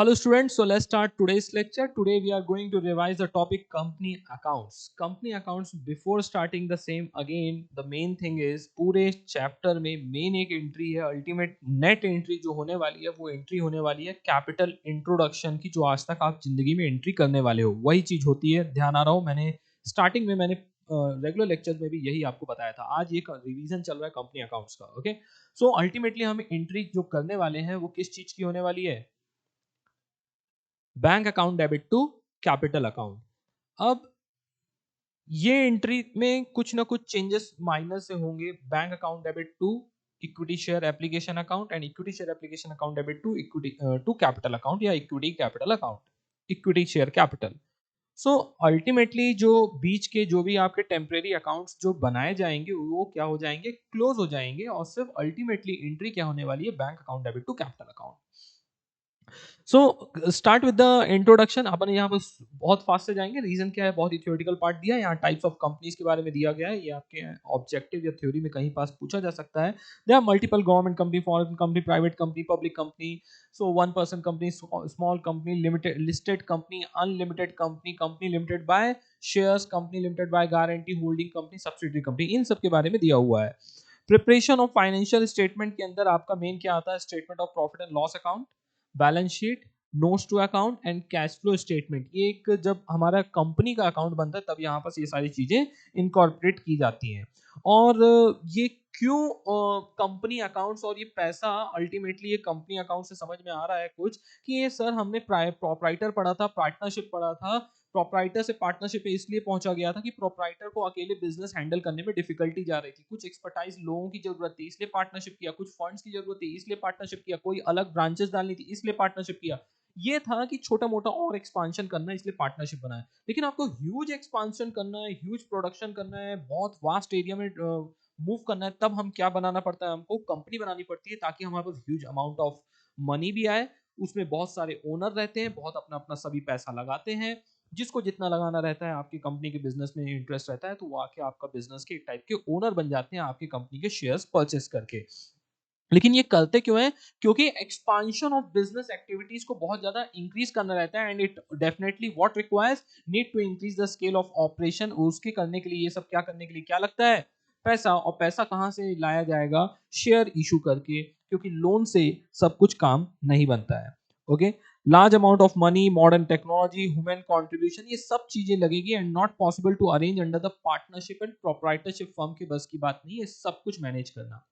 Hello students, so let's start today's lecture. Today we are going to revise the topic company accounts. Company accounts, before starting the same, again the main thing is पूरे chapter में main एक entry है, ultimate net entry जो होने वाली है वो entry होने वाली है capital introduction की, जो आज तक आप जिंदगी में entry करने वाले हो वही चीज होती है। ध्यान आ रहा हो, मैंने starting में मैंने रेगुलर लेक्चर में भी यही आपको बताया था। आज एक रिवीजन चल रहा है कंपनी अकाउंट्स का। ओके, सो अल्टीमेटली हम एंट्री जो करने वाले हैं वो किस चीज की होने वाली है? Bank account debit to capital account. अब ये एंट्री में कुछ ना कुछ चेंजेस माइनर से होंगे। Bank account debit to equity share application account and equity share application account debit to equity to capital account या equity capital account, equity share capital. So ultimately जो बीच के जो भी आपके टेम्परेरी अकाउंट्स जो बनाए जाएंगे वो क्या हो जाएंगे? क्लोज हो जाएंगे, और सिर्फ अल्टीमेटली एंट्री क्या होने वाली है? Bank account debit to capital account. So start with the introduction. अपन यहाँ पर बहुत फास्ट से जाएंगे। रीजन क्या है? बहुत ही थ्योरेटिकल पार्ट दिया है यहाँ, टाइप्स ऑफ कंपनीज के बारे में दिया गया है। ये आपके ऑब्जेक्टिव या थ्योरी में कहीं पास पूछा जा सकता है। They are multiple government company, foreign company, private company, public company, so one person company, small company, limited listed company, unlimited company, company limited by shares, company limited by guarantee, holding company, subsidiary company, इन सब के बारे में दिया हुआ है। Preparation of financial statement के अंदर आपका मेन क्या आता है? Statement of profit and loss account, balance sheet, notes to account and cash flow statement. ये एक जब हमारा कंपनी का अकाउंट बनता है तब यहाँ पर ये सारी चीजें इनकॉर्पोरेट की जाती हैं। और ये क्यों कंपनी अकाउंट्स, और ये पैसा अल्टीमेटली ये कंपनी अकाउंट से समझ में आ रहा है कुछ कि ये सर हमने प्रोप्राइटर पढ़ा था, पार्टनरशिप पढ़ा था, प्रोप्राइटर से पार्टनरशिप पे इसलिए पहुंचा गया था कि प्रोप्राइटर को अकेले बिजनेस हैंडल करने में डिफिकल्टी जा रही थी, कुछ एक्सपर्टाइज लोगों की जरूरत थी इसलिए पार्टनरशिप किया, कुछ फंड्स की जरूरत थी इसलिए पार्टनरशिप किया, कोई अलग ब्रांचेस डालनी थी इसलिए पार्टनरशिप किया। ये था कि छोटा मोटा और एक्सपांशन करना है इसलिए पार्टनरशिप बनाया। लेकिन आपको ह्यूज एक्सपांशन करना है, ह्यूज प्रोडक्शन करना है, बहुत वास्ट एरिया में मूव करना है, तब हम क्या बनाना पड़ता है? हमको कंपनी बनानी पड़ती है ताकि हमारे पास ह्यूज अमाउंट ऑफ मनी भी आए। उसमें बहुत सारे ओनर रहते हैं, बहुत अपना अपना सभी पैसा लगाते हैं। जिसको जितना लगाना रहता है, आपकी कंपनी के बिजनेस में इंटरेस्ट रहता है, तो वो आके आपका बिजनेस के एक टाइप के ओनर बन जाते हैं आपकी कंपनी के शेयर्स परचेस करके। लेकिन ये करते क्यों है? क्योंकि एक्सपांशन ऑफ बिजनेस एक्टिविटीज को बहुत ज्यादा इंक्रीज करना रहता है, and it definitely what requires need to increase the scale of operation. उसके करने के लिए, ये सब क्या करने के लिए क्या लगता है? पैसा। और पैसा कहां से लाया जाएगा? शेयर इशू करके, क्योंकि लोन से सब कुछ काम नहीं बनता है। Okay, large amount of money, modern technology, human contribution, ये सब चीजें लगेगी, and not possible to arrange under the partnership and proprietorship firm के बस की बात नहीं है सब कुछ मैनेज करना।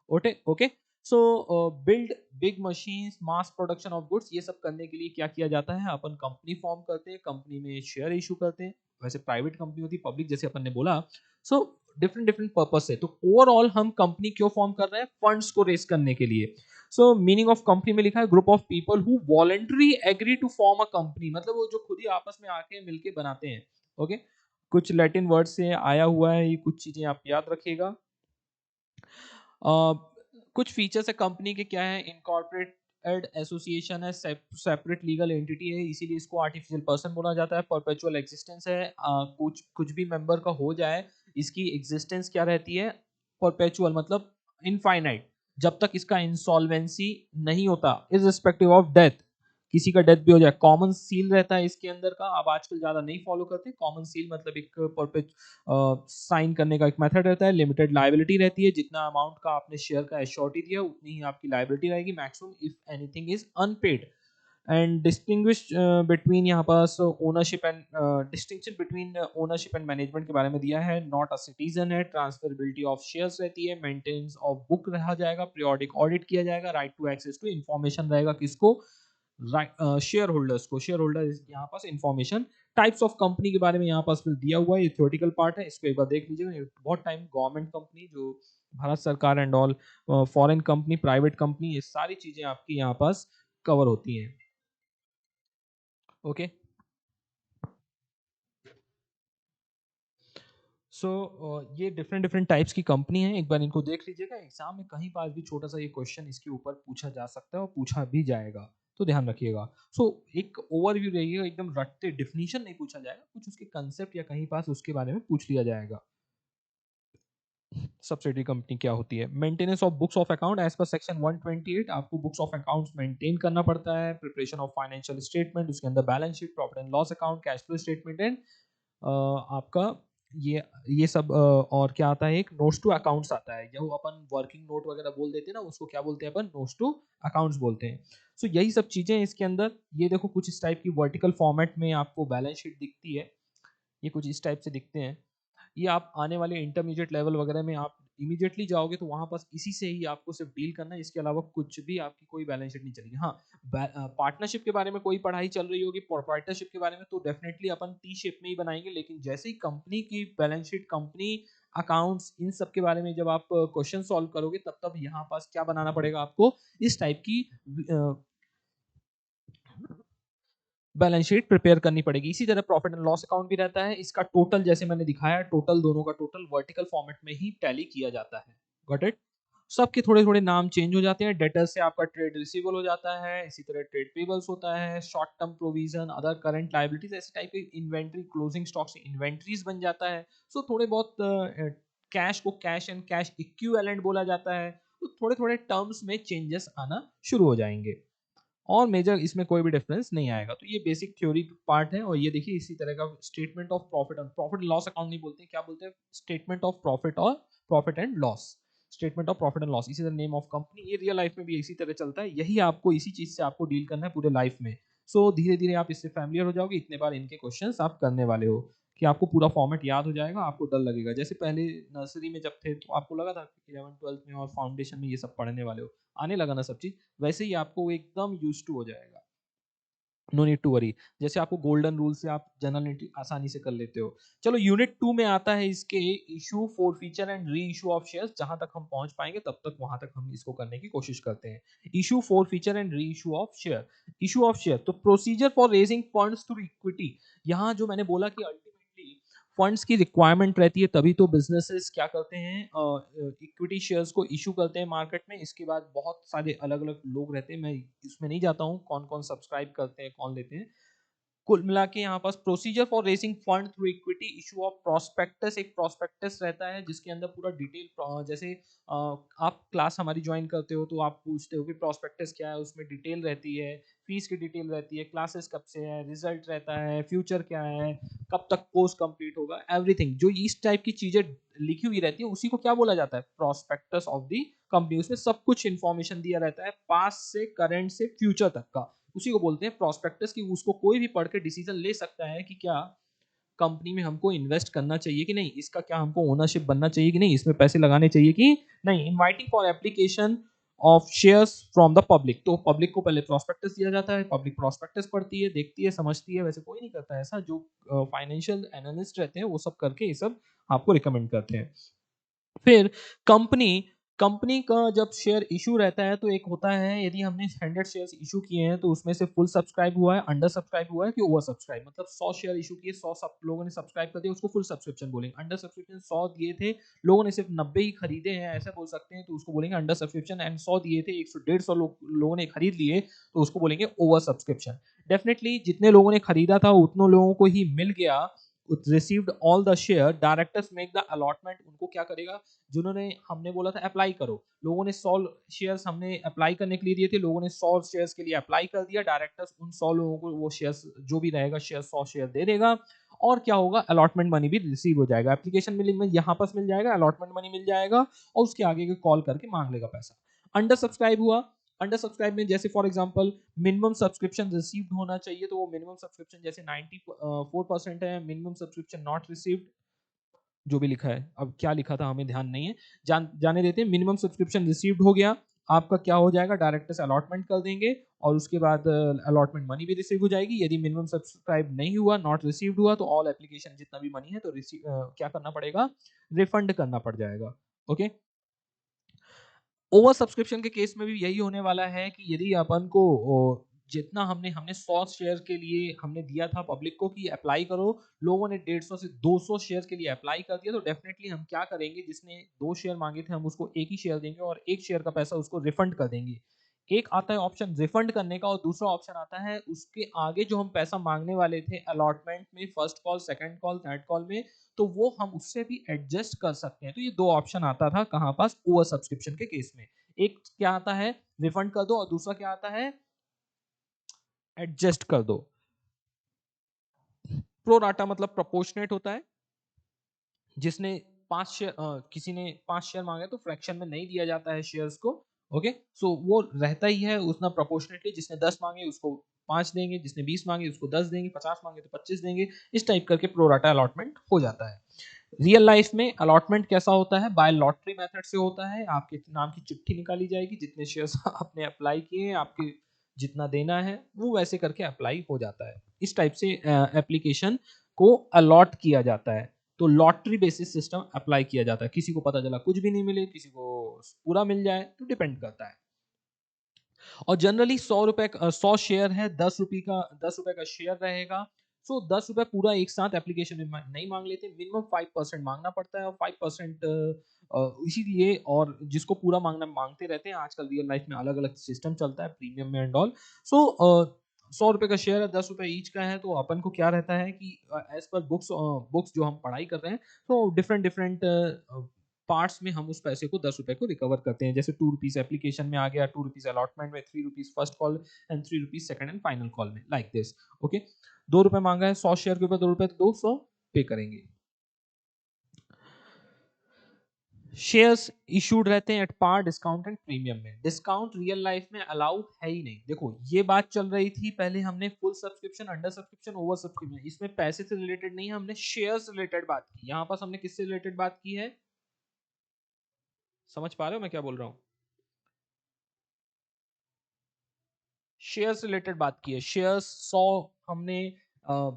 Okay okay, so build big machines, mass production of goods, ये सब करने के लिए क्या किया जाता है? अपन कंपनी फॉर्म करते हैं, कंपनी में शेयर इशू करते हैं। वैसे प्राइवेट कंपनी होती है, पब्लिक जैसे अपन ने बोला। सो डिफरेंट डिफरेंट पर्पस है। तो ओवरऑल हम कंपनी क्यों फॉर्म कर रहे हैं? फंड्स को रेस करने के लिए। सो मीनिंग ऑफ कंपनी में लिखा है group of people who voluntary agree to form a company, मतलब वो जो खुद ही आपस में आके मिलके बनाते हैं। ओके, कुछ लैटिन वर्ड से आया हुआ है, ये कुछ चीजें आप याद रखिएगा। कुछ फीचर्स है कंपनी के क्या है? इनकॉर्पोरेटेड एसोसिएशन है, सेपरेट लीगल एंटिटी है, इसीलिए इसको आर्टिफिशियल पर्सन बोला जाता है। परपेचुअल एग्जिस्टेंस है, कुछ कुछ भी मेंबर का हो जाए, इसकी एग्जिस्टेंस क्या रहती है? परपेचुअल मतलब इनफाइनाइट, जब तक इसका इंसॉल्वेंसी नहीं होता, इररिस्पेक्टिव ऑफ डेथ। किसी का डेथ भी हो जाए। कॉमन सील रहता है इसके अंदर का, अब आजकल ज्यादा नहीं फॉलो करते। कॉमन सील मतलब एक साइन करने का एक मेथड रहता है। लिमिटेड लाइबिलिटी रहती है, जितना अमाउंट का आपने शेयर का एश्योरिटी दिया उतनी ही आपकी लाइबिलिटी रहेगी maximum if anything is unpaid. And distinguish between, यहाँ पास ownership and distinction between ownership and management के बारे में दिया है। नॉट अ सिटीजन है, ट्रांसफरेबिलिटी ऑफ शेयर्स रहती है, मेंटेनेंस ऑफ बुक रहा जाएगा, पीरियोडिक ऑडिट किया जाएगा, right to access to information रहेगा किसको? शेयर होल्डर्स को। शेयर होल्डर यहाँ पास इंफॉर्मेशन। टाइप्स ऑफ कंपनी के बारे में यहाँ पास फिर दिया हुआ है, ये थ्योरेटिकल पार्ट है, इसको एक बार देख लीजिएगा। बहुत टाइम गवर्नमेंट कंपनी जो भारत सरकार and all, foreign company, private company, ये सारी चीजें आपकी यहाँ पास कवर होती हैं। ओके, सो ये डिफरेंट डिफरेंट टाइप्स की कंपनी है, एक बार इनको देख लीजिएगा। एग्जाम में कहीं पास भी छोटा सा ये क्वेश्चन इसके ऊपर पूछा जा सकता है और पूछा भी जाएगा, तो ध्यान रखिएगा। सो एक ओवरव्यू रहिएगा, एकदम रटते डिफिनीशन नहीं पूछा जाएगा, कुछ उसके कंसेप्ट या कहीं पास उसके बारे में पूछ लिया जाएगा। सब्सिडरी कंपनी क्या होती है? Maintenance of books of account as per section 128 आपको बुक्स ऑफ अकाउंट्स मेंटेन करना पड़ता है, प्रिपरेशन ऑफ फाइनेंशियल स्टेटमेंट, उसके अंदर balance sheet, profit and loss account, cash flow statement and आपका ये सब और क्या आता है, एक नोट्स टू अकाउंट्स आता है, जो अपन वर्किंग नोट वगैरह बोल देते हैं ना, उसको क्या बोलते हैं अपन, नोट्स टू अकाउंट्स बोलते हैं। सो यही सब चीजें इसके अंदर, ये देखो कुछ इस टाइप की वर्टिकल फॉर्मेट में आपको बैलेंस शीट दिखती है, ये कुछ इस टाइप से दिखते हैं। ये आप आने वाले इंटरमीडिएट लेवल वगैरह में आप इमीडिएटली जाओगे तो वहां पास इसी से ही आपको सिर्फ डील करना है, इसके अलावा कुछ भी आपकी कोई बैलेंस शीट नहीं चलेगी। हाँ, पार्टनरशिप के बारे में कोई पढ़ाई चल रही होगी, प्रोप्राइटरशिप के बारे में, तो डेफिनेटली अपन टी शेप में ही बनाएंगे, लेकिन जैसे ही कंपनी की बैलेंस शीट, कंपनी अकाउंट्स, इन सब के बारे में जब आप क्वेश्चन सॉल्व करोगे, तब तब यहाँ पास क्या बनाना पड़ेगा आपको, इस टाइप की बैलेंस शीट प्रिपेयर करनी पड़ेगी। इसी तरह प्रॉफिट एंड लॉस अकाउंट भी रहता है, इसका टोटल जैसे मैंने दिखाया, टोटल दोनों का टोटल वर्टिकल फॉर्मेट में ही टैली किया जाता है। Got it? सबके थोड़े थोड़े नाम चेंज हो जाते हैं, डेटर से आपका ट्रेड रिसीवेबल हो जाता है, इसी तरह ट्रेड पेबल्स होता है, short term provision, other current liabilities, ऐसे टाइप के इन्वेंट्री, क्लोजिंग स्टॉक से इन्वेंट्रीज बन जाता है। सो थोड़े बहुत कैश को कैश एंड कैश इक्विवेलेंट बोला जाता है, तो थोड़े थोड़े टर्म्स में चेंजेस आना शुरू हो जाएंगे और मेजर इसमें कोई भी डिफरेंस नहीं आएगा। तो ये बेसिक थ्योरी पार्ट है। और ये देखिए इसी तरह का statement of profit loss account नहीं बोलते, क्या बोलते हैं, स्टेटमेंट ऑफ प्रॉफिट और profit and loss, statement of profit and loss, इसी तरह नेम ऑफ कंपनी। ये रियल लाइफ में भी इसी तरह चलता है, यही आपको इसी चीज से आपको डील करना है पूरे लाइफ में। सो धीरे धीरे आप इससे फैमिलियर हो जाओगे, इतने बार इनके क्वेश्चन आप करने वाले हो कि आपको पूरा फॉर्मेट याद हो जाएगा, आपको डर लगेगा। जैसे पहले नर्सरी में जब थे तो आपको लगा था कि 11 12 में और फाउंडेशन में ये सब पढ़ने वाले हो, आने लगा ना सब चीज, वैसे ही आपको एकदम यूज टू हो जाएगा। No need to worry. जैसे आपको गोल्डन रूल से आप जनरल एंट्री आसानी से कर लेते हो। चलो यूनिट 2 में आता है इसके issue, forfeiture and reissue of shares. जहां तक हम पहुंच पाएंगे तब तक वहां तक हम इसको करने की कोशिश करते हैं। Issue, forfeiture and reissue of share. Issue of share तो procedure for raising funds through equity. यहाँ जो मैंने बोला कि अल्टीमेटली फंड्स की रिक्वायरमेंट रहती है, तभी तो बिजनेसेस क्या करते हैं, इक्विटी शेयर्स को इशू करते हैं मार्केट में। इसके बाद बहुत सारे अलग अलग लोग रहते हैं, मैं इसमें नहीं जाता हूँ कौन कौन सब्सक्राइब करते हैं, कौन लेते हैं। कुल मिला के यहाँ पास procedure for raising fund through equity, issue of prospectus, एक प्रोस्पेक्टस रहता है जिसके अंदर पूरा डिटेल, जैसे आप क्लास हमारी ज्वाइन करते हो तो आप पूछते हो कि प्रोस्पेक्टस क्या है, उसमें डिटेल रहती है, फीस की डिटेल रहती है, क्लासेस कब से है, रिजल्ट रहता है, फ्यूचर क्या है, कब तक कोर्स कंप्लीट होगा, एवरीथिंग जो इस टाइप की चीजें लिखी हुई रहती है उसी को क्या बोला जाता है, प्रोस्पेक्टस ऑफ द कंपनी। उसमें सब कुछ इंफॉर्मेशन दिया रहता है, पास्ट से करंट से फ्यूचर तक का, उसी को बोलते हैं प्रोस्पेक्टस। की उसको कोई भी पढ़ के डिसीजन ले सकता है कि क्या कंपनी में हमको इन्वेस्ट करना चाहिए कि नहीं, इसका क्या हमको ओनरशिप बनना चाहिए कि नहीं, इसमें पैसे लगाने चाहिए कि नहीं। Inviting for application of shares from the public, तो पब्लिक को पहले प्रोस्पेक्टस दिया जाता है, पब्लिक प्रोस्पेक्टस पढ़ती है, देखती है, समझती है। वैसे कोई नहीं करता ऐसा, जो फाइनेंशियल एनालिस्ट रहते हैं वो सब करके ये सब आपको रिकमेंड करते हैं। फिर कंपनी कंपनी का जब शेयर इशू रहता है तो एक होता है, यदि हमने 100 शेयर्स इशू किए हैं तो उसमें से फुल सब्सक्राइब हुआ है, अंडर सब्सक्राइब हुआ है कि ओवर सब्सक्राइब, मतलब 100 शेयर इशू किए, 100 सब लोगों ने सब्सक्राइब कर दिया, उसको फुल सब्सक्रिप्शन बोलेंगे। अंडर सब्सक्रिप्शन 100 दिए थे, लोगों ने सिर्फ 90 ही खरीदे हैं, ऐसा बोल सकते हैं, तो उसको बोलेंगे अंडर सब्सक्रिप्शन। एंड 100 दिए थे, 100 150 लोगों ने खरीद लिए, तो उसको बोलेंगे ओवर सब्सक्रिप्शन। डेफिनेटली जितने लोगों ने खरीदा था उतनों लोगों को ही मिल गया, received all the share, directors make the allotment. उनको क्या करेगा, जिन्होंने हमने बोला था अप्लाई करो, लोगों ने 100 शेयर्स हमने अप्लाई करने के लिए दिए थे, लोगों ने 100 शेयर्स के लिए अप्लाई कर दिया, डायरेक्टर्स उन 100 लोगों को वो शेयर्स जो भी रहेगा शेयर 100 शेयर दे देगा। और क्या होगा, अलॉटमेंट मनी भी रिसीव हो जाएगा, एप्लीकेशन में यहाँ पास मिल जाएगा, अलॉटमेंट मनी मिल जाएगा, और उसके आगे के कॉल करके मांग लेगा पैसा। अंडर सब्सक्राइब हुआ, अंडर सब्सक्राइब में जैसे for example minimum subscription received होना चाहिए, तो वो मिनिमम सब्सक्रिप्शन जैसे 94% है, मिनिमम सब्सक्रिप्शन नॉट रिसीव्ड, जो भी लिखा है, अब क्या लिखा था हमें ध्यान नहीं है, जाने देते हैं। मिनिमम सब्सक्रिप्शन रिसीव्ड हो गया, आपका क्या हो जाएगा, डायरेक्टर से अलॉटमेंट कर देंगे, और उसके बाद अलॉटमेंट मनी भी रिसीव हो जाएगी। यदि मिनिमम सब्सक्राइब नहीं हुआ, नॉट रिसीव्ड हुआ, तो ऑल एप्लीकेशन जितना भी मनी है तो क्या करना पड़ेगा, रिफंड करना पड़ जाएगा। ओके। ओवर सब्सक्रिप्शन के केस में भी यही होने वाला है कि यदि अपन को जितना हमने हमने 100 शेयर के लिए हमने दिया था पब्लिक को कि अप्लाई करो, लोगों ने 150 से 200 शेयर के लिए अप्लाई कर दिया, तो डेफिनेटली हम क्या करेंगे, जिसने 2 शेयर मांगे थे हम उसको एक ही शेयर देंगे और एक शेयर का पैसा उसको रिफंड कर देंगे। एक आता है ऑप्शन रिफंड करने का और दूसरा ऑप्शन आता है उसके आगे जो हम पैसा मांगने वाले थे अलॉटमेंट में, first call, second call, third call में, तो वो हम उससे भी एडजस्ट कर सकते हैं। तो ये दो ऑप्शन आता था कहाँ पास, ओवर सब्सक्रिप्शन के केस में। एक क्या आता है रिफंड कर दो और दूसरा क्या आता है एडजस्ट कर दो। प्रो राटा मतलब प्रोपोर्शनेट होता है, जिसने 5 शेयर किसी ने 5 शेयर मांगे तो फ्रैक्शन में नहीं दिया जाता है शेयर्स को। ओके, सो वो रहता ही है उतना प्रोपोर्शनेटली, जिसने 10 मांगे उसको 5 देंगे, जिसने 20 मांगे उसको 10 देंगे, 50 मांगे तो 25 देंगे, इस टाइप करके प्रोराटा अलॉटमेंट हो जाता है। रियल लाइफ में अलॉटमेंट कैसा होता है, बाय लॉटरी मेथड से होता है। आपके नाम की चिट्ठी निकाली जाएगी, जितने शेयर्स आपने अप्लाई किए हैं, आपके जितना देना है वो वैसे करके अप्लाई हो जाता है। इस टाइप से एप्लीकेशन को अलॉट किया जाता है। तो लॉटरी बेसिस सिस्टम अप्लाई किया जाता है, किसी को पता चला कुछ भी नहीं मिले, किसी को पूरा मिल जाए, तो डिपेंड करता है। और जनरली 100 रुपए 100 शेयर है, 10 रुपए का शेयर रहेगा। सो 10 रुपए पूरा एक साथ एप्लीकेशन में नहीं मांग लेते, मिनिमम 5% मांगना पड़ता है। और 5% इसीलिए, और जिसको पूरा मांगना मांगते रहते हैं आजकल रियल लाइफ में, अलग अलग सिस्टम चलता है प्रीमियम में एंड ऑल। सो 100 रुपए का शेयर है, 10 रुपए ईच का है, तो अपन को क्या रहता है कि एज पर बुक्स जो हम पढ़ाई कर रहे हैं, तो डिफरेंट डिफरेंट पार्ट्स में हम उस पैसे को 10 रुपए को रिकवर करते हैं। जैसे 2 रुपीज एप्लीकेशन में आ गया, 2 रुपीज अलॉटमेंट में, 3 rupees first call and 3 rupees second and final call में, लाइक दिस। ओके, 2 रुपए मांगा है, 100 शेयर के ऊपर 2 रुपए, तो 200 पे करेंगे। शेयर्स इशूड रहते हैं at par, discount and premium में। डिस्काउंट रियल लाइफ में अलाउड है ही नहीं। देखो ये बात चल रही थी पहले, हमने full subscription, under subscription, over subscription, इसमें पैसे से रिलेटेड नहीं है, हमने शेयर्स रिलेटेड बात की। यहाँ पास हमने किससे रिलेटेड बात की है, समझ पा रहे हो मैं क्या बोल रहा हूँ? शेयर्स रिलेटेड बात की है। शेयर्स 100 हमने अ,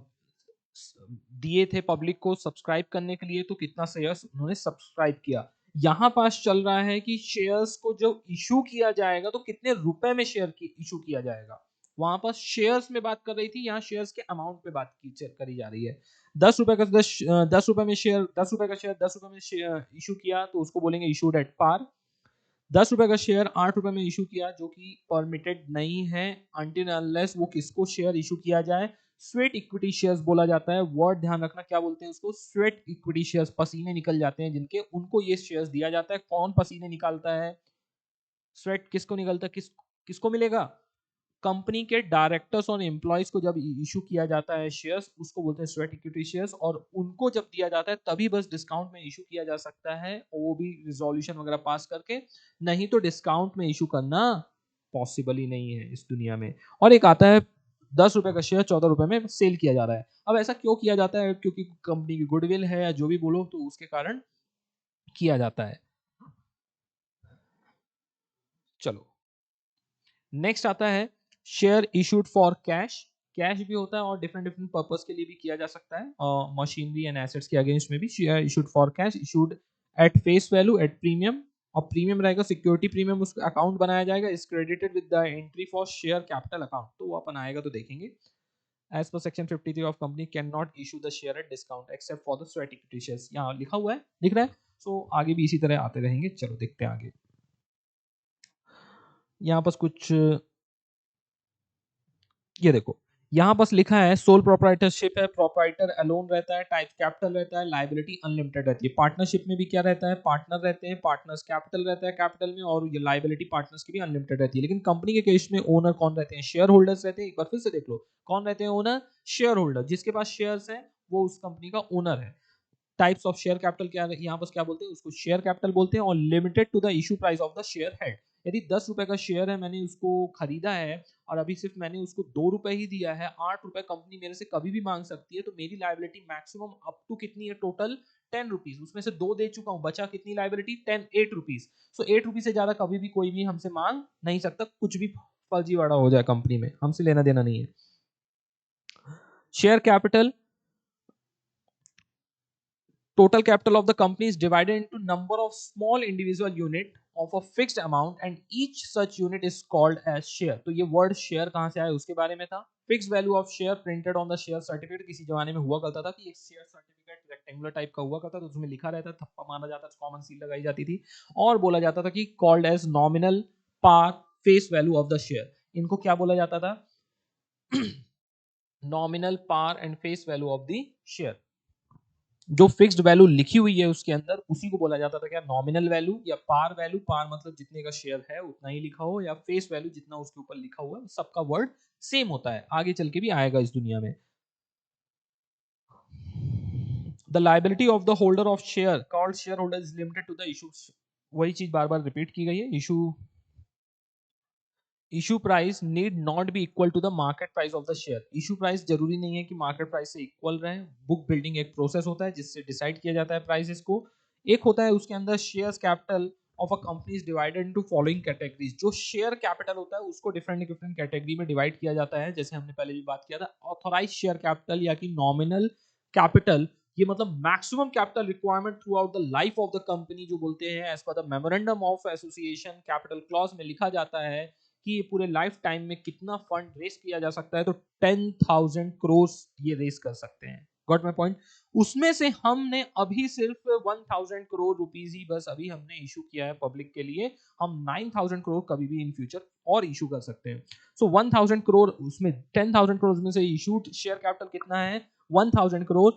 दिए थे पब्लिक को सब्सक्राइब करने के लिए, तो कितना शेयर्स उन्होंने सब्सक्राइब किया। यहाँ पास चल रहा है कि शेयर्स को जब इशू किया जाएगा तो कितने रुपए में शेयर की इशू किया जाएगा। वहां पास शेयर्स में बात कर रही थी, यहाँ शेयर्स के अमाउंट पे बात की करी जा रही है। 10 रुपए का 10 रुपए में शेयर, 10 रुपए का शेयर 10 रुपए में शेयर इशू किया तो उसको बोलेंगे इशूड एट पार। 10 रुपए का शेयर 8 रुपए में इशू किया, जो कि परमिटेड नहीं है अनटिल अनलेस वो किसको शेयर इशू किया जाए, स्वेट इक्विटी शेयर्स बोला जाता है। वर्ड ध्यान रखना क्या बोलते हैं उसको, स्वेट इक्विटी शेयर्स। पसीने निकल जाते हैं जिनके, उनको ये शेयर्स दिया जाता है। कौन पसीने निकालता है, स्वेट किसको निकलता है, किसको मिलेगा, कंपनी के डायरेक्टर्स और एम्प्लॉयज को जब इशू किया जाता है शेयर्स, उसको बोलते हैं स्वेट इक्विटी शेयर्स। और उनको जब दिया जाता है तभी बस डिस्काउंट में इशू किया जा सकता है, और वो भी रिजोल्यूशन वगैरह पास करके, नहीं तो डिस्काउंट में इशू करना पॉसिबल ही नहीं है इस दुनिया में। और एक आता है 10 रुपए का शेयर 14 रुपए में सेल किया जा रहा है। अब ऐसा क्यों किया जाता है, क्योंकि कंपनी की गुडविल है या जो भी बोलो, तो उसके कारण किया जाता है। चलो नेक्स्ट आता है share issued for cash. Cash भी होता है और डिफरेंट डिफरेंट पर्पस के लिए भी किया जा सकता है, और मशीनरी एंड एसेट्स के अगेंस्ट में भी share issued for cash, issued at face value at premium. और प्रीमियम रहेगा सिक्योरिटी प्रीमियम, उसका अकाउंट बनाया जाएगा, is credited with the entry for share capital account. तो वो अपन आएगा तो देखेंगे। As per section 53 of company can not issue the share at discount except for the sweat equity shares, यहाँ लिखा हुआ है, दिख रहा है। सो आगे भी इसी तरह आते रहेंगे। चलो देखते हैं आगे। यहाँ पास कुछ ये देखो, यहाँ बस लिखा है सोल प्रोप्राइटरशिप है, प्रोप्राइटर अलोन रहता है, टाइप कैपिटल रहता है, लाइबिलिटी अनलिमिटेड रहती है। पार्टनरशिप में भी क्या रहता है, पार्टनर रहते हैं, पार्टनर्स कैपिटल रहता है कैपिटल में, और ये लाइबिलिटी पार्टनर्स की भी अनलिमिटेड रहती है। लेकिन कंपनी के केस में ओनर कौन रहते हैं, शेयर होल्डर्स रहते हैं। एक बार फिर से देख लो, कौन रहते हैं ओनर, शेयर होल्डर। जिसके पास शेयर्स है वो उस कंपनी का ओनर है। टाइप्स ऑफ शेयर कैपिटल क्या है, यहाँ पर क्या बोलते हैं, उसको शेयर कैपिटल बोलते हैं। और limited to the issue price of the share held. यदि 10 रुपए का शेयर है, मैंने उसको खरीदा है और अभी सिर्फ मैंने उसको 2 रुपए ही दिया है, 8 रुपए कंपनी मेरे से कभी भी मांग सकती है, तो मेरी लाइबिलिटी मैक्सिमम अप टू कितनी है, टोटल 10 रुपीज। उसमें से 2 दे चुका हूं, बचा कितनी लाइबिलिटी, 8 रुपीज। सो 8 रुपीज से ज्यादा कभी भी कोई भी हमसे मांग नहीं सकता, कुछ भी फर्जीवाड़ा हो जाए कंपनी में, हमसे लेना देना नहीं है। Share capital, total capital of the company is divided into number of small individual unit of a fixed amount and each such unit is called as share। तो ये word share कहाँ से आया उसके बारे में था। Fix value of share printed on the share certificate. किसी जमाने में हुआ करता था कि एक शेयर सर्टिफिकेट रेक्टेंगुलर टाइप का हुआ करता था, तो उसमें लिखा रहता, थप्पा मारा जाता, कॉमन सील लगाई जाती थी, और बोला जाता था कि called as nominal, par, face value of the share. इनको क्या बोला जाता था? Nominal, par and face value of the share. जो फिक्स्ड वैल्यू लिखी हुई है उसके अंदर उसी को बोला जाता था क्या? नॉमिनल वैल्यू या पार वैल्यू। पार मतलब जितने का शेयर है उतना ही लिखा हो, या फेस वैल्यू जितना उसके ऊपर लिखा हुआ है सबका वर्ड सेम होता है, आगे चल के भी आएगा इस दुनिया में। The liability of the holder of share called share holder is limited to the issue. वही चीज बार बार रिपीट की गई है। Issue price need not be equal to the market price of the share. Issue price जरूरी नहीं है कि मार्केट प्राइस से इक्वल रहे। बुक बिल्डिंग एक प्रोसेस होता है जिससे डिसाइड किया जाता है प्राइसेस को। एक होता है उसके अंदर shares capital of a company is divided into following categories. जो शेयर कैपिटल होता है उसको डिफरेंट डिफरेंट कैटेगरी में डिवाइड किया जाता है, जैसे हमने पहले भी बात किया था। ऑथोराइज शेयर कैपिटल या कि नॉमिनल कैपिटल, ये मतलब maximum capital requirement throughout the life of the company, जो बोलते हैं as per the memorandum of association capital clause में लिखा जाता है कि ये पूरे लाइफ टाइम में कितना फंड रेस किया जा सकता है। तो 10,000 करोड़ ये रेस कर सकते हैं। Got my point? उसमें से हमने अभी सिर्फ 1,000 करोड़ रुपीस ही बस अभी हमने इशू किया है पब्लिक के लिए। हम 9,000 करोड़ कभी भी इन फ्यूचर और इशू कर सकते हैं। सो 1,000 करोड़, उसमें 10,000 करोड़ में से इशूड शेयर कैपिटल कितना है? 1,000 करोड़।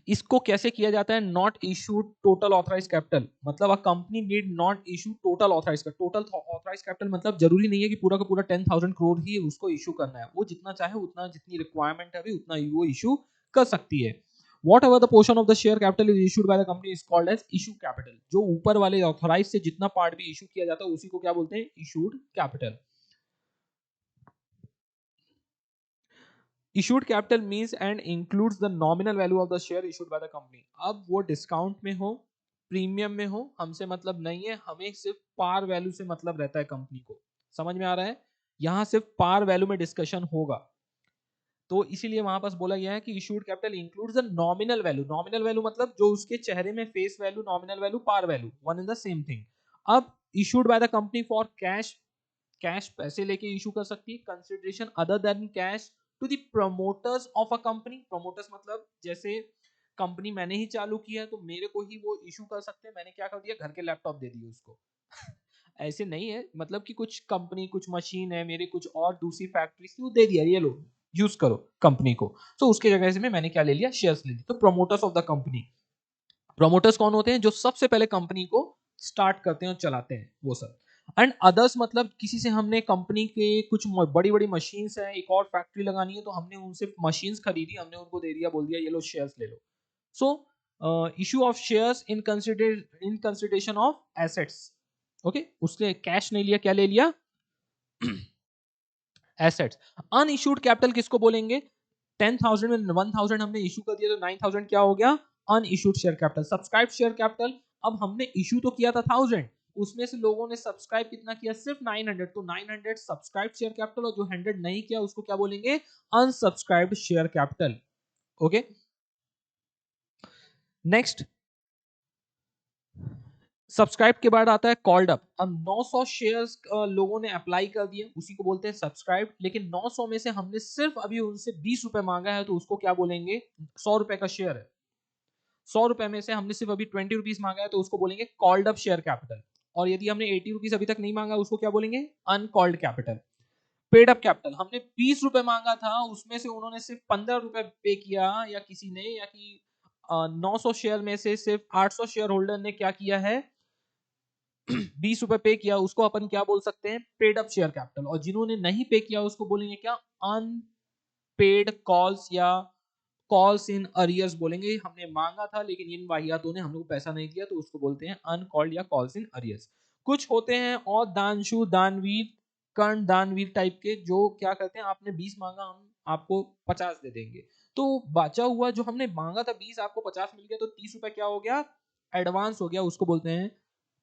इसको कैसे किया जाता है? Not issue total authorise capital, मतलब a company need not issue total authorise capital. Total authorise capital मतलब जरूरी नहीं है कि पूरा का पूरा 10,000 करोड़ ही उसको इशू करना है। वो जितना चाहे उतना, जितनी रिक्वायरमेंट है अभी उतना वो इशू कर सकती है। Whatever the portion of the share capital is issued by the company is called as issue capital. जो ऊपर वाले ऑथराइज से जितना पार्ट भी इशू किया जाता है उसी को क्या बोलते हैं? Issued capital. Issued capital means and includes the nominal value of the share issued by the company। अब वो डिस्काउंट में हो, प्रीमियम में हो, हमसे मतलब नहीं है। हमें सिर्फ पार वैल्यू से मतलब रहता है कंपनी को। समझ में आ रहा है? यहां सिर्फ पार वैल्यू में डिस्कशन होगा। तो इसीलिए वहां पास बोला गया है कि issued capital includes the nominal value. Nominal value मतलब जो उसके चेहरे में face value, nominal value, par value, one in the same thing. अब issued by the company for cash, cash पैसे लेके इशू कर सकती है। Consideration other than cash to the promoters of a company. Promoters मतलब जैसे कंपनी मैंने ही चालू किया है तो मेरे को ही वो इशू कर सकते हैं। मैंने क्या कर दिया? घर के लैपटॉप दे दिए उसको। ऐसे नहीं है, मतलब कि कुछ कंपनी, कुछ मशीन है मेरी, कुछ और दूसरी फैक्ट्री से वो दे दिया, ये लो यूज करो कंपनी को। तो उसके जगह से मैंने क्या ले लिया? शेयर्स ले लिए। तो promoters of the company, promoters कौन होते हैं? जो सबसे पहले कंपनी को स्टार्ट करते हैं और चलाते हैं, वो सब। एंड अदर्स मतलब किसी से हमने कंपनी के कुछ बड़ी बड़ी मशीन्स हैं, एक और फैक्ट्री लगानी है, तो हमने उनसे मशीन्स खरीदी, हमने उनको दे दिया, बोल दिया ये लो शेयर्स ले लो। So issue of shares in consideration of assets. Okay, उसने कैश नहीं लिया, क्या ले लिया? एसेट्स। अनइश्यूड कैपिटल किसको बोलेंगे? 10,000 में 1,000 हमने इशू कर दिया तो 9,000 क्या हो गया? Unissued share capital. Subscribe share capital, अब हमने इशू तो किया था 1,000, उसमें से लोगों ने सब्सक्राइब कितना किया? सिर्फ 900। तो 900 सब्सक्राइब शेयर कैपिटल, और जो 100 नहीं किया उसको क्या बोलेंगे? Unsubscribed share capital. Okay, next subscribe के बाद आता है कॉल्ड अप। अब 900 शेयर्स लोगों ने अप्लाई कर दिए, उसी को बोलते हैं सब्सक्राइब। लेकिन 900 में से हमने सिर्फ अभी उनसे 20 रुपए मांगा है, तो उसको क्या बोलेंगे? 100 रुपए का शेयर है, 100 रुपए में से हमने सिर्फ अभी 20 रुपीज मांगा है, तो उसको बोलेंगे कॉल्ड अप शेयर कैपिटल। और यदि हमने 80 रुपीज अभी तक नहीं मांगा, उसको क्या बोलेंगे? Uncalled capital. Paid up capital, हमने 20 रुपए मांगा था, उसमें से उन्होंने सिर्फ 15 रुपए पे किया, या किसी ने, या कि 900 शेयर में से सिर्फ 800 शेयर होल्डर ने क्या किया है? 20 रुपए पे किया, उसको अपन क्या बोल सकते हैं? Paid up share capital. और जिन्होंने नहीं पे किया उसको बोलेंगे क्या? अनपेड कॉल्स या कॉल्स इन अरियर्स बोलेंगे। हमने मांगा था लेकिन इन वाहियातों ने हम लोग को पैसा नहीं दिया, तो उसको बोलते हैं अनकॉल्ड या कॉल्स इन अरियर्स। कुछ होते हैं और दानशु, दानवीर, कर्ण दानवीर टाइप के, जो क्या करते हैं? आपने 20 मांगा, हम आपको 50 दे देंगे। तो बचा हुआ जो हमने मांगा था 20, आपको 50 मिल गया, तो 30 रुपए क्या हो गया? एडवांस हो गया, उसको बोलते हैं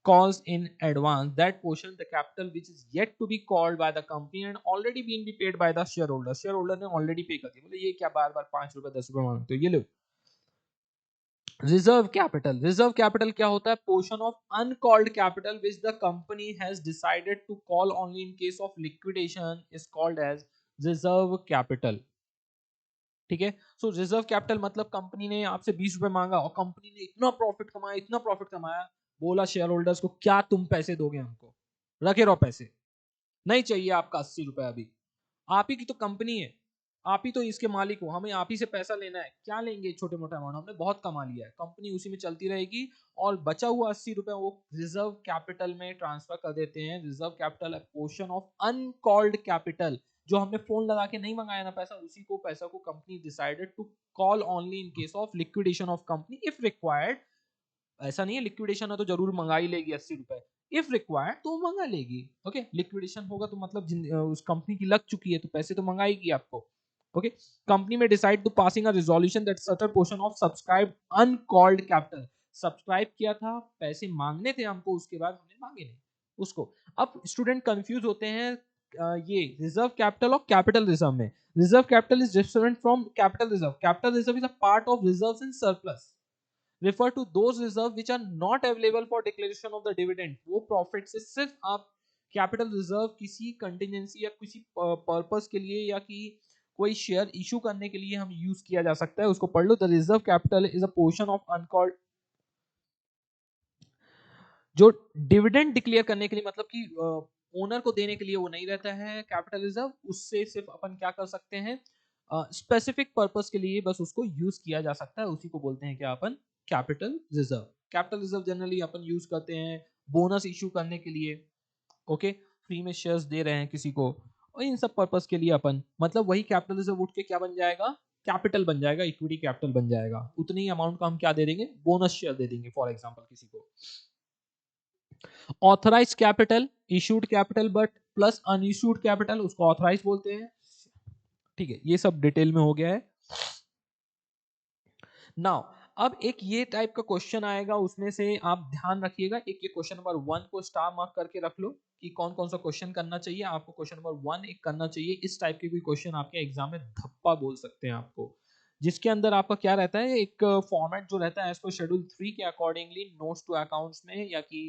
calls in advance that portion the capital which is yet to be called by the company and already been be paid by the shareholder। shareholder ने already पे कर दिया। बोले ये क्या बार बार 5 रुपए 10 रुपए मांगते हो, ये लो। रिजर्व कैपिटल, रिजर्व कैपिटल क्या होता है? Portion of uncalled capital which the company has decided to call only in case of liquidation is called as reserve capital. ठीक है, सो रिजर्व कैपिटल मतलब कंपनी ने आपसे 20 रुपए मांगा और कंपनी ने इतना प्रॉफिट कमाया, इतना प्रॉफिट कमाया, बोला शेयर होल्डर्स को क्या तुम पैसे दोगे हमको? रखे रहो पैसे, नहीं चाहिए आपका 80 रुपए अभी। आप ही की तो कंपनी है, आप ही तो इसके मालिक हो, हमें आप ही से पैसा लेना है, क्या लेंगे छोटे मोटे अमाउंट, हमने बहुत कमा लिया है, कंपनी उसी में चलती रहेगी। और बचा हुआ 80 रुपए वो रिजर्व कैपिटल में ट्रांसफर कर देते हैं। Reserve capital portion of uncalled capital, जो हमने फोन लगा के नहीं मंगाया ना पैसा, उसी को पैसा को company decided to call only in case of liquidation of company if required. ऐसा नहीं है लिक्विडेशन है तो जरूर मंगा ही लेगी 80 रुपए, इफ रिक्वायर्ड तो मंगा लेगी। ओके, लिक्विडेशन होगा तो मतलब उस कंपनी की लग चुकी है तो पैसे तो मंगाएगी आपको। ओके, कंपनी में decide to passing a resolution that certain portion of subscribe uncalled capital, subscribe किया था, पैसे मांगने थे हमको, उसके बाद हमने मांगे नहीं उसको। अब स्टूडेंट कंफ्यूज होते हैं ये रिजर्व कैपिटल और कैपिटल रिजर्व में। Reserve capital is different from capital reserve. Capital reserve is a part of reserves in surplus, refer to those reserve which are not available for declaration of the dividend। वो profit से सिर्फ आप capital reserve किसी contingency या किसी purpose के लिए या कि कोई शेयर इशू करने के लिए हम यूज किया जा सकता है, उसको पढ़ लो। The reserve capital is a portion of uncalled, जो डिविडेंड डिक्लेयर करने के लिए मतलब कि ओनर को देने के लिए वो नहीं रहता है कैपिटल रिजर्व, उससे सिर्फ अपन क्या कर सकते हैं, स्पेसिफिक पर्पस के लिए बस उसको यूज किया जा सकता है, उसी को बोलते हैं क्या अपन, capital reserve. Capital reserve generally अपन यूज करते हैं बोनस इशू करने के लिए, ओके, फ्री में शेयर्स दे रहे हैं किसी को, और इन सब पर्पस के लिए अपन मतलब वही कैपिटल रिजर्व उठ के क्या बन जाएगा, कैपिटल बन जाएगा, इक्विटी कैपिटल बन जाएगा। उतनी ही अमाउंट का हम क्या दे देंगे, बोनस शेयर दे देंगे फॉर एग्जांपल किसी को। Authorise capital, issued capital but plus unissued capital, उसको ऑथराइज बोलते हैं। ठीक है, ये सब डिटेल में हो गया है। नाउ अब एक ये टाइप का क्वेश्चन आएगा, उसमें से आप ध्यान रखिएगा, एक ये क्वेश्चन नंबर 1 को स्टार मार्क करके रख लो कि कौन कौन सा क्वेश्चन करना चाहिए आपको। क्वेश्चन नंबर 1 एक करना चाहिए, इस टाइप के कोई क्वेश्चन आपके एग्जाम में धप्पा बोल सकते हैं आपको, जिसके अंदर आपका क्या रहता है, एक फॉर्मेट जो रहता है इसको शेड्यूल 3 के अकॉर्डिंगली नोट्स टू अकाउंट्स में या कि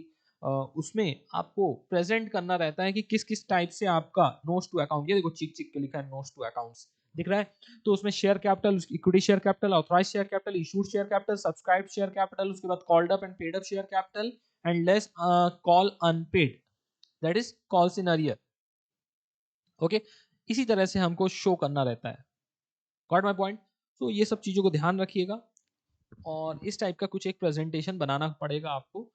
उसमें आपको प्रेजेंट करना रहता है कि किस किस टाइप से आपका नोट्स टू अकाउंट, ये देखो चिक चिक के लिखा है नोट्स टू अकाउंट्स, दिख रहा है। तो उसमें share capital, equity share capital, authorise share capital, issued share capital, subscribe share capital, उसके बाद called up and paid up share capital and less call unpaid, that is calls in arrear. Okay, इसी तरह से हमको show करना रहता है। Got my point? तो ये सब चीजों को ध्यान रखिएगा और इस टाइप का कुछ एक प्रेजेंटेशन बनाना पड़ेगा आपको।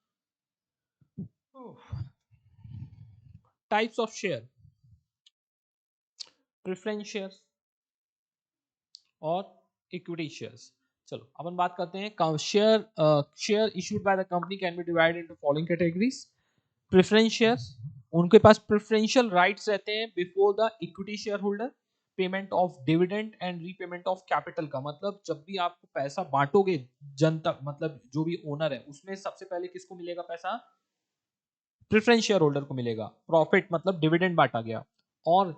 Types of share, preference shares और इक्विटी शेयर्स। चलो अपन बात करते हैं share. Share issued by the company can be divided into following categories. Preference shares, उनके पास प्रेफरेंशियल राइट्स रहते हैं before the equity share holder. Payment of dividend and repayment of capital का मतलब जब भी आप पैसा बांटोगे जनता मतलब जो भी ओनर है उसमें सबसे पहले किसको मिलेगा पैसा, प्रेफरेंस शेयर होल्डर को मिलेगा। प्रॉफिट मतलब डिविडेंड बांटा गया। और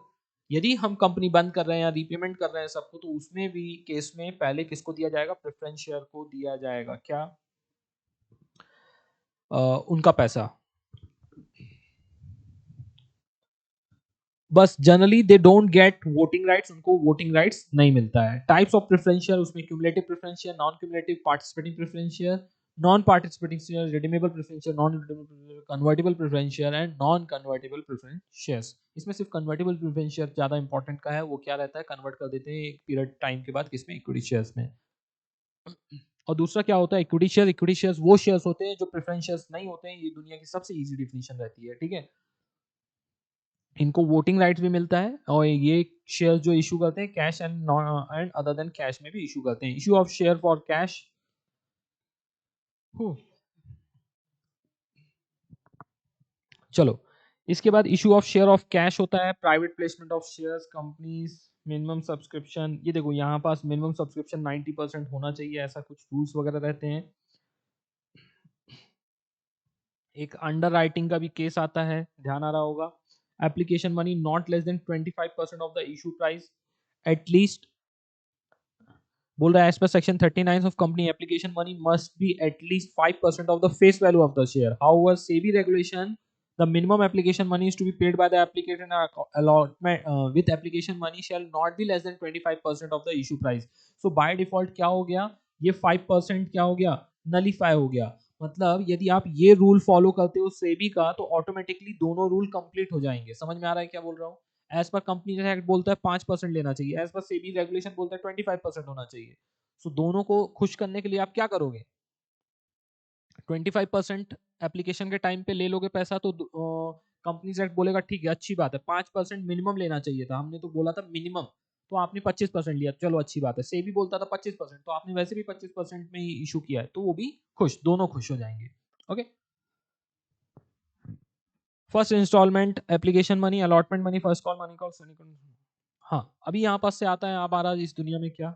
यदि हम कंपनी बंद कर रहे हैं या रीपेमेंट कर रहे हैं सबको, तो उसमें भी केस में पहले किसको दिया जाएगा, प्रेफरेंस शेयर को दिया जाएगा क्या, उनका पैसा। बस generally they don't get voting rights, उनको वोटिंग राइट्स नहीं मिलता है। टाइप्स ऑफ प्रेफरेंस शेयर, उसमें cumulative preference share, non cumulative, participating preference share, non participating share, redeemable preference share, non redeemable, convertible preference share and non convertible preference shares. इसमें सिर्फ convertible preference share ज्यादा important का है, वो क्या रहता है, कन्वर्ट कर देते हैं एक पीरियड टाइम के बाद किसमें, इक्विटी शेयर्स में। और दूसरा क्या होता है, इक्विटी शेयर। इक्विटी शेयर्स वो शेयर्स होते हैं जो प्रेफरेंस शेयर्स नहीं होते हैं, ये दुनिया की सबसे इजी डिफिनेशन रहती है, ठीक है। इनको वोटिंग राइट्स भी मिलता है और ये शेयर जो इशू करते हैं cash and and other than cash में भी इशू करते हैं। Issue of share for cash, चलो इसके बाद issue of share of cash होता है। Private placement of shares, companies, minimum subscription, ये देखो यहाँ पास मिनिमम सब्सक्रिप्शन 90% होना चाहिए, ऐसा कुछ रूल्स वगैरह रहते हैं। एक अंडर राइटिंग का भी केस आता है, ध्यान आ रहा होगा। Application money not less than 25% of the issue price, at least बोल रहा है as per section 39 of company application money must be at least 5% of the face value of the share. However SEBI regulation, the minimum application money is to be paid by the applicant allotment with application money shall not be less than 25% of the issue price। so by default क्या हो गया, ये 5% क्या हो गया, nullify हो गया। मतलब यदि आप ये रूल फॉलो करते हो सेबी का तो ऑटोमेटिकली दोनों रूल कंप्लीट हो जाएंगे। समझ में आ रहा है क्या बोल रहा हूँ? एज पर कंपनी एक्ट बोलता है 5% लेना चाहिए, एज पर सेबी रेगुलेशन बोलता है 25% होना चाहिए। सो दोनों को खुश करने के लिए आप क्या करोगे? 25% एप्लीकेशन के टाइम पे ले लोगे पैसा तो कंपनी एक्ट बोलेगा ठीक है अच्छी बात है, 5% मिनिमम लेना चाहिए था, हमने तो बोला था मिनिमम, तो आपने 25% लिया, चलो अच्छी बात है। सेबी बोलता था 25%, तो आपने वैसे भी 25% में ही इशू किया है, तो वो भी खुश, दोनों खुश हो जाएंगे। Okay, first instalment application money, allotment money, first call money call. हाँ, अभी यहाँ पास से आता है आप आ रहा है इस दुनिया में क्या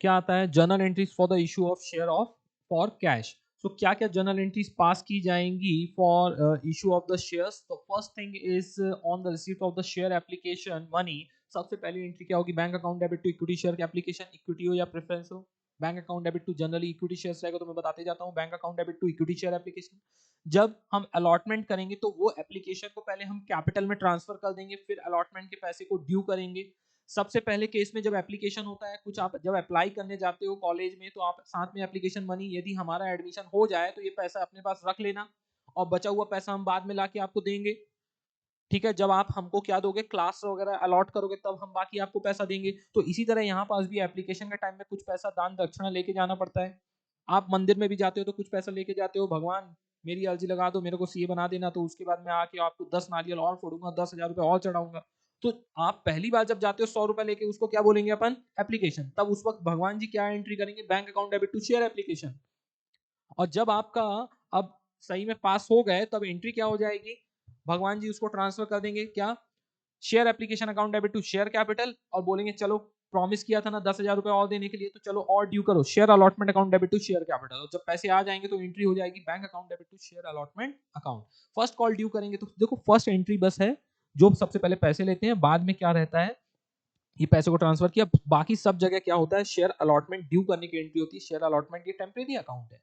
क्या आता है? Journal entries for the issue of share of for cash. तो क्या क्या जर्नल एंट्रीज पास की जाएंगी for issue of the shares? तो first thing is on the receipt of the share application money. सबसे पहली एंट्री क्या होगी? Bank account debit to equity share के एप्लीकेशन, इक्विटी हो या प्रेफरेंस हो। Bank account debit to generally equity shares रहेगा तो मैं बताते जाता हूँ। Bank account debit to equity share application, जब हम अलॉटमेंट करेंगे तो वो एप्लीकेशन को पहले हम कैपिटल में ट्रांसफर कर देंगे, फिर अलॉटमेंट के पैसे को ड्यू करेंगे। सबसे पहले केस में जब एप्लीकेशन होता है, कुछ आप जब अप्लाई करने जाते हो कॉलेज में तो आप साथ में एप्लीकेशन मनी, यदि हमारा एडमिशन हो जाए तो ये पैसा अपने पास रख लेना और बचा हुआ पैसा हम बाद में लाके आपको देंगे। ठीक है, जब आप हमको क्या दोगे, क्लास वगैरह अलॉट करोगे तब हम बाकी आपको पैसा देंगे। तो इसी तरह यहाँ पास भी एप्लीकेशन के टाइम में कुछ पैसा दान दक्षिणा लेके जाना पड़ता है। आप मंदिर में भी जाते हो तो कुछ पैसा लेके जाते हो, भगवान मेरी अर्जी लगा दो, मेरे को सीए बना देना, तो उसके बाद मैं आके आपको 10 नारियल और फोड़ूंगा, 10,000 रुपये और चढ़ाऊंगा। तो आप पहली बार जब जाते हो 100 रुपए लेके, उसको क्या बोलेंगे अपन? एप्लीकेशन। तब उस वक्त भगवान जी क्या एंट्री करेंगे? Bank account debit to share application. और जब आपका अब सही में पास हो गए तब एंट्री क्या हो जाएगी? भगवान जी उसको ट्रांसफर कर देंगे क्या? Share application account debit to share capital, और बोलेंगे चलो प्रॉमिस किया था ना 10,000 रुपए और देने के लिए, तो चलो और ड्यू करो, share allotment account debit to share capital. और जब पैसे आ जाएंगे तो एंट्री हो जाएगी bank account debit to share allotment account. First call due करेंगे तो देखो फर्स्ट एंट्री बस है जो सबसे पहले पैसे लेते हैं, बाद में क्या रहता है, ये पैसे को ट्रांसफर किया, बाकी सब जगह क्या होता है? शेयर अलॉटमेंट ड्यू करने की एंट्री होती है। शेयर अलॉटमेंट ये टेम्परेरी अकाउंट है।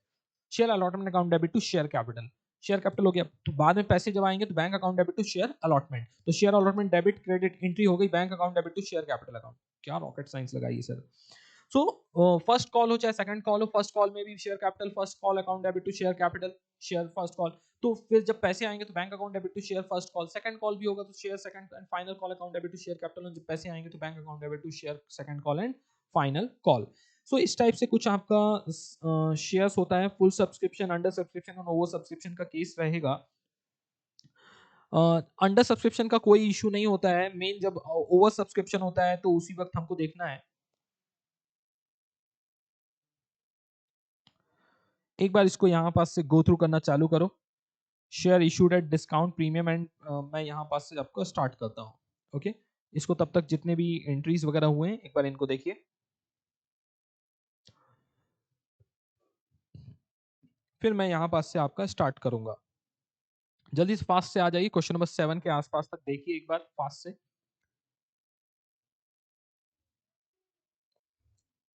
Share allotment account debit to share capital, share capital हो गया, तो बाद में पैसे जब आएंगे तो bank account debit to share allotment. तो share allotment debit credit entry हो गई bank account debit to share capital account. क्या रॉकेट साइंस लगाई सर। सो फर्स्ट कॉल हो चाहे सेकंड कॉल हो, फर्स्ट कॉल में भी share capital, first call account debit to share capital, share first call. तो फिर जब पैसे आएंगे तो bank account debit to share first call, second call भी होगा तो share second and final call account debit to share capital, और जब पैसे आएंगे तो bank account debit to share second call and final call. So इस टाइप से कुछ आपका शेयर्स होता है। फुल सब्सक्रिप्शन, अंडर सब्सक्रिप्शन और ओवर सब्सक्रिप्शन का केस रहेगा। अंडर सब्सक्रिप्शन का कोई इशू नहीं होता है, मेन जब ओवर सब्सक्रिप्शन होता है तो उसी वक्त हमको देखना है। एक बार इसको यहाँ पास से गो थ्रू करना चालू करो। Share issued at discount premium and, मैं यहाँ पास से आपको स्टार्ट करता हूँ। ओके, इसको तब तक जितने भी एंट्रीज वगैरह हुए हैं एक बार इनको देखिए, फिर मैं यहाँ पास से आपका स्टार्ट करूंगा। जल्दी से फास्ट से आ जाइए, क्वेश्चन नंबर 7 के आसपास तक देखिए एक बार फास्ट से।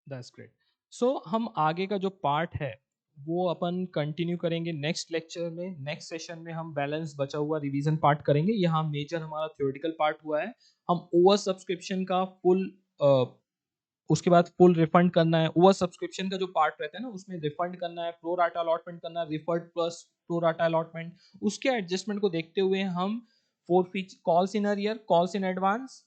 That's great. सो हम आगे का जो पार्ट है वो अपन कंटिन्यू करेंगे नेक्स्ट लेक्चर में। नेक्स्ट सेशन में हम बैलेंस बचा हुआ रिवीजन पार्ट करेंगे। यहाँ मेजर हमारा थ्योरेटिकल पार्ट हुआ है। हम ओवर सब्सक्रिप्शन का फुल, उसके बाद फुल रिफंड करना है। ओवर सब्सक्रिप्शन का जो पार्ट रहता है ना उसमें रिफंड करना है, प्रो राटा अलॉटमेंट करना है, refund plus pro rata allotment, उसके एडजस्टमेंट को देखते हुए हम forfeit calls in arrear, calls in advance,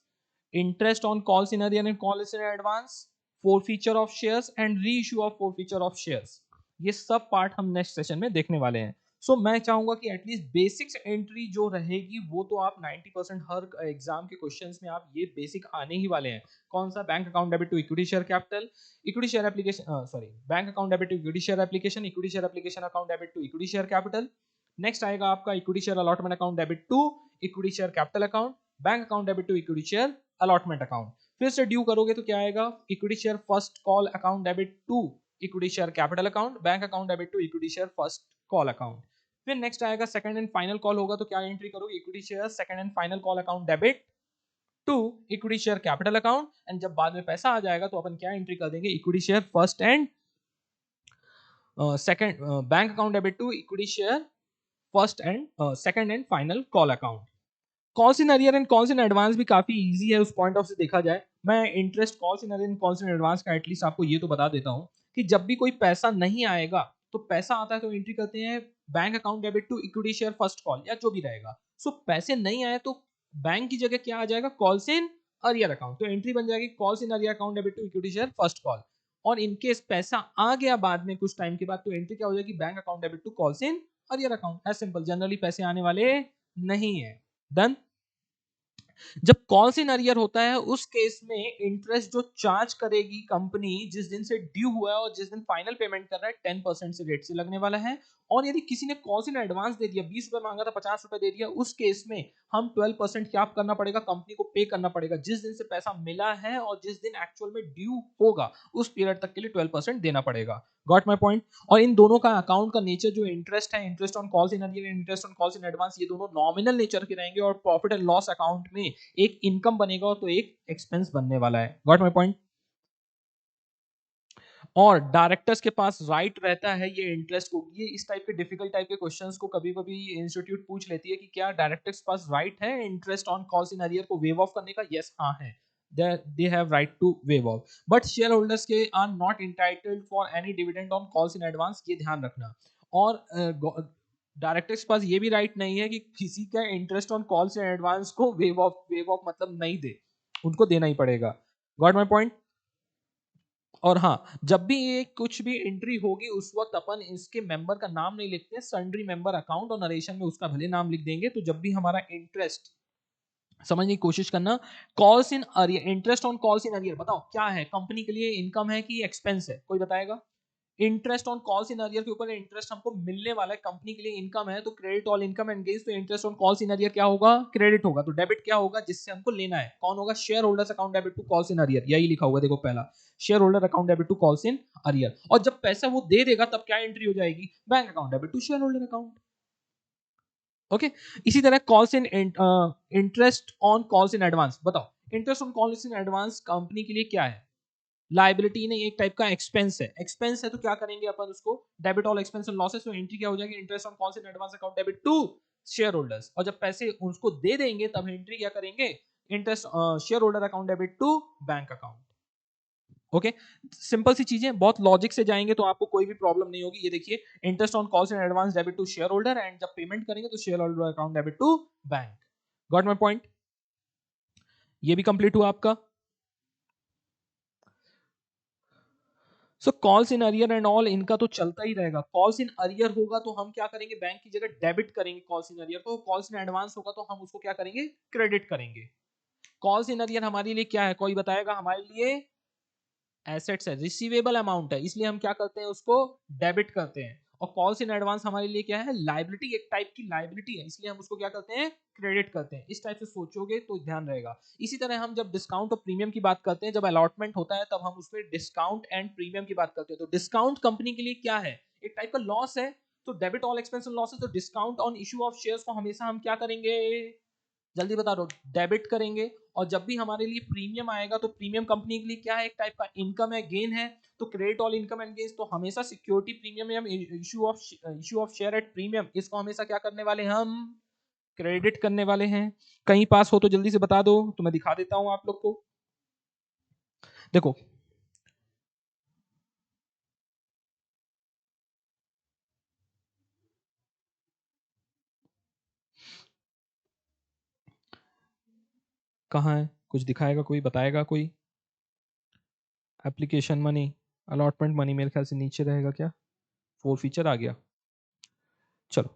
interest on calls in arrear and calls in advance, forfeiture of shares and reissue of forfeiture of shares, ये सब part हम next session में देखने वाले हैं। सो मैं चाहूंगा कि एटलीस्ट बेसिक्स एंट्री जो रहेगी वो तो आप 90% हर एग्जाम के क्वेश्चंस में आप ये बेसिक आने ही वाले हैं। कौन सा? Bank account debit to equity share capital, equity share application, sorry, bank account debit to equity share application, equity share application account debit to equity share capital. Next आएगा आपका equity share allotment account debit to equity share capital account, bank account debit to equity share allotment account. फिर से due करोगे तो क्या आएगा? Equity share first call account debit to equity share capital account, bank account debit to equity share first call account. फिर next आएगा second and final call होगा तो क्या एंट्री करोगे? Equity share second and final call account debit to equity share capital account, and जब बाद में पैसा आ जाएगा तो अपन क्या एंट्री कर देंगे? Equity share first and second, bank account debit to equity share first and second and final call account. Calls in arrear and calls in advance भी काफी इजी है उस पॉइंट ऑफ से देखा जाए। मैं interest calls in arrear calls in advance का at least आपको ये तो बता देता हूँ कि जब भी कोई पैसा नहीं आएगा तो पैसा आता है तो एंट्री करते हैं bank account debit to equity share first call या जो भी रहेगा। सो पैसे नहीं आए तो बैंक की जगह क्या आ जाएगा, कॉल्स इन अरियर अकाउंट, तो एंट्री बन जाएगी calls in arrear account debit to equity share first call. और इनकेस पैसा आ गया बाद में कुछ टाइम के बाद तो एंट्री क्या हो जाएगी, bank account debit to calls in arrear account. As simple, generally पैसे आने वाले नहीं है। डन। जब कॉल्स इन अरियर होता है उस केस में इंटरेस्ट जो चार्ज करेगी कंपनी जिस दिन से ड्यू हुआ है और जिस दिन फाइनल पेमेंट कर रहा है 10% से रेट से लगने वाला है। और यदि किसी ने कॉल्स इन एडवांस दे दिया, 20 रुपए मांगा था 50 रुपए दे दिया, उस केस में हम 12% क्या करना पड़ेगा, कंपनी को पे करना पड़ेगा जिस दिन से पैसा मिला है और जिस दिन एक्चुअल में ड्यू होगा उस पीरियड तक के लिए 12% देना पड़ेगा। Got my point. और इन दोनों का अकाउंट का नेचर जो इंटरेस्ट है, interest on calls in arrear, interest on calls in advance, ये दोनों नॉमिनल नेचर के रहेंगे और प्रॉफिट एंड लॉस अकाउंट में एक इनकम बनेगा तो एक एक्सपेंस बनने वाला है। Got my point. और डायरेक्टर्स के पास राइट रहता है ये इंटरेस्ट को, ये इस टाइप के डिफिकल्ट टाइप के क्वेश्चंस को कभी कभी इंस्टीट्यूट पूछ लेती है कि क्या डायरेक्टर्स के पास राइट है interest on calls in arrear को वेव ऑफ करने का। यस, हाँ है, they have right to waive off, but shareholders के are not entitled for any dividend on calls in advance, ये ध्यान रखना। और डायरेक्टर्स के पास ये भी राइट नहीं है कि किसी का interest on calls in advance को वेव ऑफ मतलब नहीं दे, उनको देना ही पड़ेगा। Got my point. और हाँ, जब भी ये कुछ भी एंट्री होगी उस वक्त अपन इसके मेंबर का नाम नहीं लिखते, सन्ड्री मेंबर अकाउंट और नरेशन में उसका भले नाम लिख देंगे। तो जब भी हमारा इंटरेस्ट, समझने की कोशिश करना, calls in arrear, interest on calls in arrear बताओ क्या है, कंपनी के लिए इनकम है कि एक्सपेंस है, कोई बताएगा। Interest on calls in arrear के ऊपर इंटरेस्ट हमको मिलने वाला है, कंपनी के लिए इनकम है, तो credit all income and gains, तो interest on calls in arrear क्या होगा, क्रेडिट होगा। तो डेबिट क्या होगा, जिससे हमको लेना है, कौन होगा, share holders account debit to calls in arrear, यही लिखा हुआ देखो पहला, share holder account debit to calls in arrear. और जब पैसा वो दे देगा तब क्या एंट्री हो जाएगी, bank account debit to share holder account. Okay. इसी तरह calls in interest on calls in advance, बताओ interest on calls in advance company के लिए क्या है, लाइबिलिटी नहीं, एक टाइप का एक्सपेंस है। एक्सपेंस है तो क्या करेंगे अपन उसको, debit all expense and losses, तो एंट्री क्या हो जाएगी, interest on calls in advance account debit to share holders. और जब पैसे उसको दे देंगे तब एंट्री क्या करेंगे, interest share holder account debit to bank account. Okay, simple सी चीजें, बहुत लॉजिक से जाएंगे तो आपको कोई भी प्रॉब्लम नहीं होगी। ये देखिए, interest on calls in advance debit to shareholder, and जब पेमेंट करेंगे तो share holder account debit to bank. Got my point. ये भी कंप्लीट हुआ आपका। So calls in arrear and all इनका तो चलता ही रहेगा। कॉल्स इन अरियर होगा तो हम क्या करेंगे, बैंक की जगह डेबिट करेंगे कॉल्स इन अरियर को। कॉल्स इन एडवांस होगा तो हम उसको क्या करेंगे, क्रेडिट करेंगे। कॉल्स इन अरियर हमारे लिए क्या है, कोई बताएगा, हमारे लिए एसेट्स है, रिसीवेबल अमाउंट है, इसलिए हम क्या करते हैं, उसको डेबिट करते हैं। और कॉल्स इन एडवांस हमारे लिए क्या है, लाइबिलिटी, एक टाइप की लाइबिलिटी है, इसलिए हम उसको क्या करते हैं, क्रेडिट करते हैं। इस टाइप से सोचोगे तो ध्यान रहेगा। इसी तरह हम जब डिस्काउंट और प्रीमियम की बात करते हैं, जब अलॉटमेंट होता है तब हम उसमें डिस्काउंट एंड प्रीमियम की बात करते हैं। तो डिस्काउंट कंपनी के लिए क्या है, एक टाइप का लॉस है। तो debit all expense and losses, तो discount on issue of shares को हमेशा हम क्या करेंगे, जल्दी बता दो, डेबिट करेंगे। और जब भी हमारे लिए प्रीमियम आएगा तो प्रीमियम कंपनी के लिए क्या है, एक टाइप का इनकम है, गेन है, तो credit all income and gains, तो हमेशा सिक्योरिटी प्रीमियम या issue of share at premium, इसको हमेशा क्या करने वाले हम, क्रेडिट करने वाले हैं। कहीं पास हो तो जल्दी से बता दो तो मैं दिखा देता हूं आप लोग को। देखो, कहाँ है, कुछ दिखाएगा कोई, बताएगा कोई, एप्लीकेशन मनी, अलॉटमेंट मनी, मेरे ख्याल से नीचे रहेगा क्या, फोर फीचर आ गया। चलो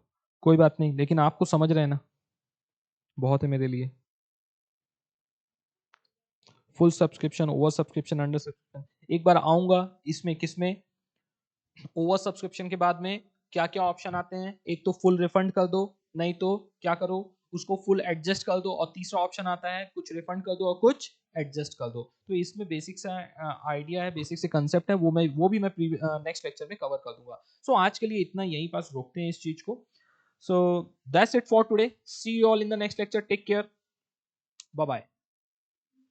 कोई बात नहीं, लेकिन आपको समझ रहे हैं ना, बहुत है मेरे लिए। Full subscription, over subscription, under subscription, एक बार आऊंगा इसमें, किसमें, ओवर सब्सक्रिप्शन के बाद में क्या क्या ऑप्शन आते हैं, एक तो फुल रिफंड कर दो, नहीं तो क्या करो, उसको फुल एडजस्ट कर दो, और तीसरा ऑप्शन आता है कुछ रिफंड कर दो और कुछ एडजस्ट कर दो। तो इसमें बेसिक सा आइडिया है, बेसिक से कंसेप्ट है, वो भी मैं नेक्स्ट लेक्चर में कवर कर दूंगा। सो आज के लिए इतना, यहीं पास रोकते हैं इस चीज को। So that's it for today, see you all in the next lecture, take care, bye bye.